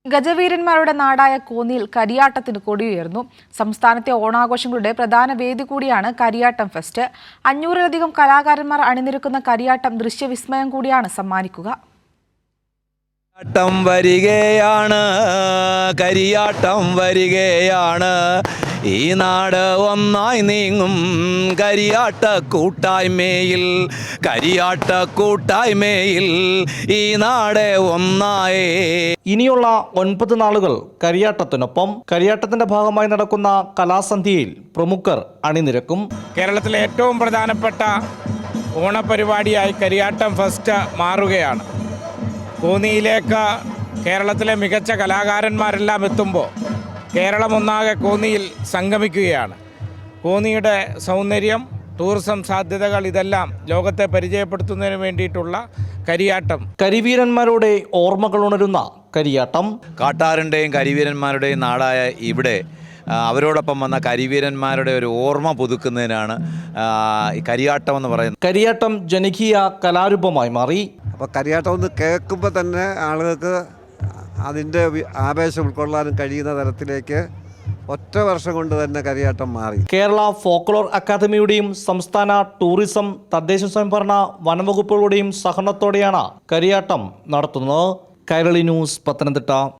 ഗജവീരന്മാരുടെ നാടായ കോന്നിയിൽ കരിയാട്ടത്തിന് കൊടിയുയർന്നു. സംസ്ഥാനത്തെ ഓണാഘോഷങ്ങളുടെ പ്രധാന വേദി കൂടിയാണ് കരിയാട്ടം ഫെസ്റ്റ്. 500-ലധികം കലാകാരന്മാർ അണിനിരക്കുന്ന കരിയാട്ടം ദൃശ്യവിസ്മയം കൂടിയാണ് സമ്മാനിക്കുക. കരിയാട്ടം വരികയാണ്, കരിയാട്ടം വരികയാണ്, ഈ നാട് ഒന്നായി നീങ്ങും കരിയാട്ട കൂട്ടായ്മയിൽ, കരിയാട്ട കൂട്ടായ്മയിൽ ഈ നാട് ഒന്നായേ. ഇനിയുള്ള 9 നാളുകൾ കരിയാട്ടത്തിനൊപ്പം കരിയാട്ടത്തിന്റെ ഭാഗമായി നടക്കുന്ന കലാസന്ധ്യയിൽ പ്രമുഖർ അണിനിരക്കും. കേരളത്തിലെ ഏറ്റവും പ്രധാനപ്പെട്ട ഓണപരിപാടിയായി കരിയാട്ടം ഫെസ്റ്റ് മാറുകയാണ്. കോന്നിയിലേക്ക് കേരളത്തിലെ മികച്ച കലാകാരന്മാരെല്ലാം എത്തുമ്പോൾ കേരളം ഒന്നാകെ കോന്നിയിൽ സംഗമിക്കുകയാണ്. കോന്നിയുടെ സൗന്ദര്യം, ടൂറിസം സാധ്യതകൾ ഇതെല്ലാം ലോകത്തെ പരിചയപ്പെടുത്തുന്നതിന് വേണ്ടിയിട്ടുള്ള കരിയാട്ടം. കരിവീരന്മാരുടെ ഓർമ്മകൾ ഉണരുന്ന കരിയാട്ടം. കാട്ടാറിൻ്റെയും കരിവീരന്മാരുടെയും നാടായ ഇവിടെ അവരോടൊപ്പം വന്ന കരിവീരന്മാരുടെ ഒരു ഓർമ്മ പുതുക്കുന്നതിനാണ് ഈ കരിയാട്ടം എന്ന് പറയുന്നത്. കരിയാട്ടം ജനകീയ കലാരൂപമായി മാറി. അപ്പോൾ കരിയാട്ടം ഒന്ന് കേൾക്കുമ്പോൾ തന്നെ ആളുകൾക്ക് അതിൻ്റെ ആവേശം ഉൾക്കൊള്ളാനും കഴിയുന്ന തരത്തിലേക്ക് ഒറ്റ വർഷം കൊണ്ട് തന്നെ കരിയാട്ടം മാറി. കേരള ഫോക്ലോർ അക്കാദമിയുടെയും സംസ്ഥാന ടൂറിസം, തദ്ദേശ സ്വയംഭരണ, വനംവകുപ്പുകളുടെയും സഹകരണത്തോടെയാണ് കരിയാട്ടം നടത്തുന്നത്. കൈരളി ന്യൂസ്, പത്തനംതിട്ട.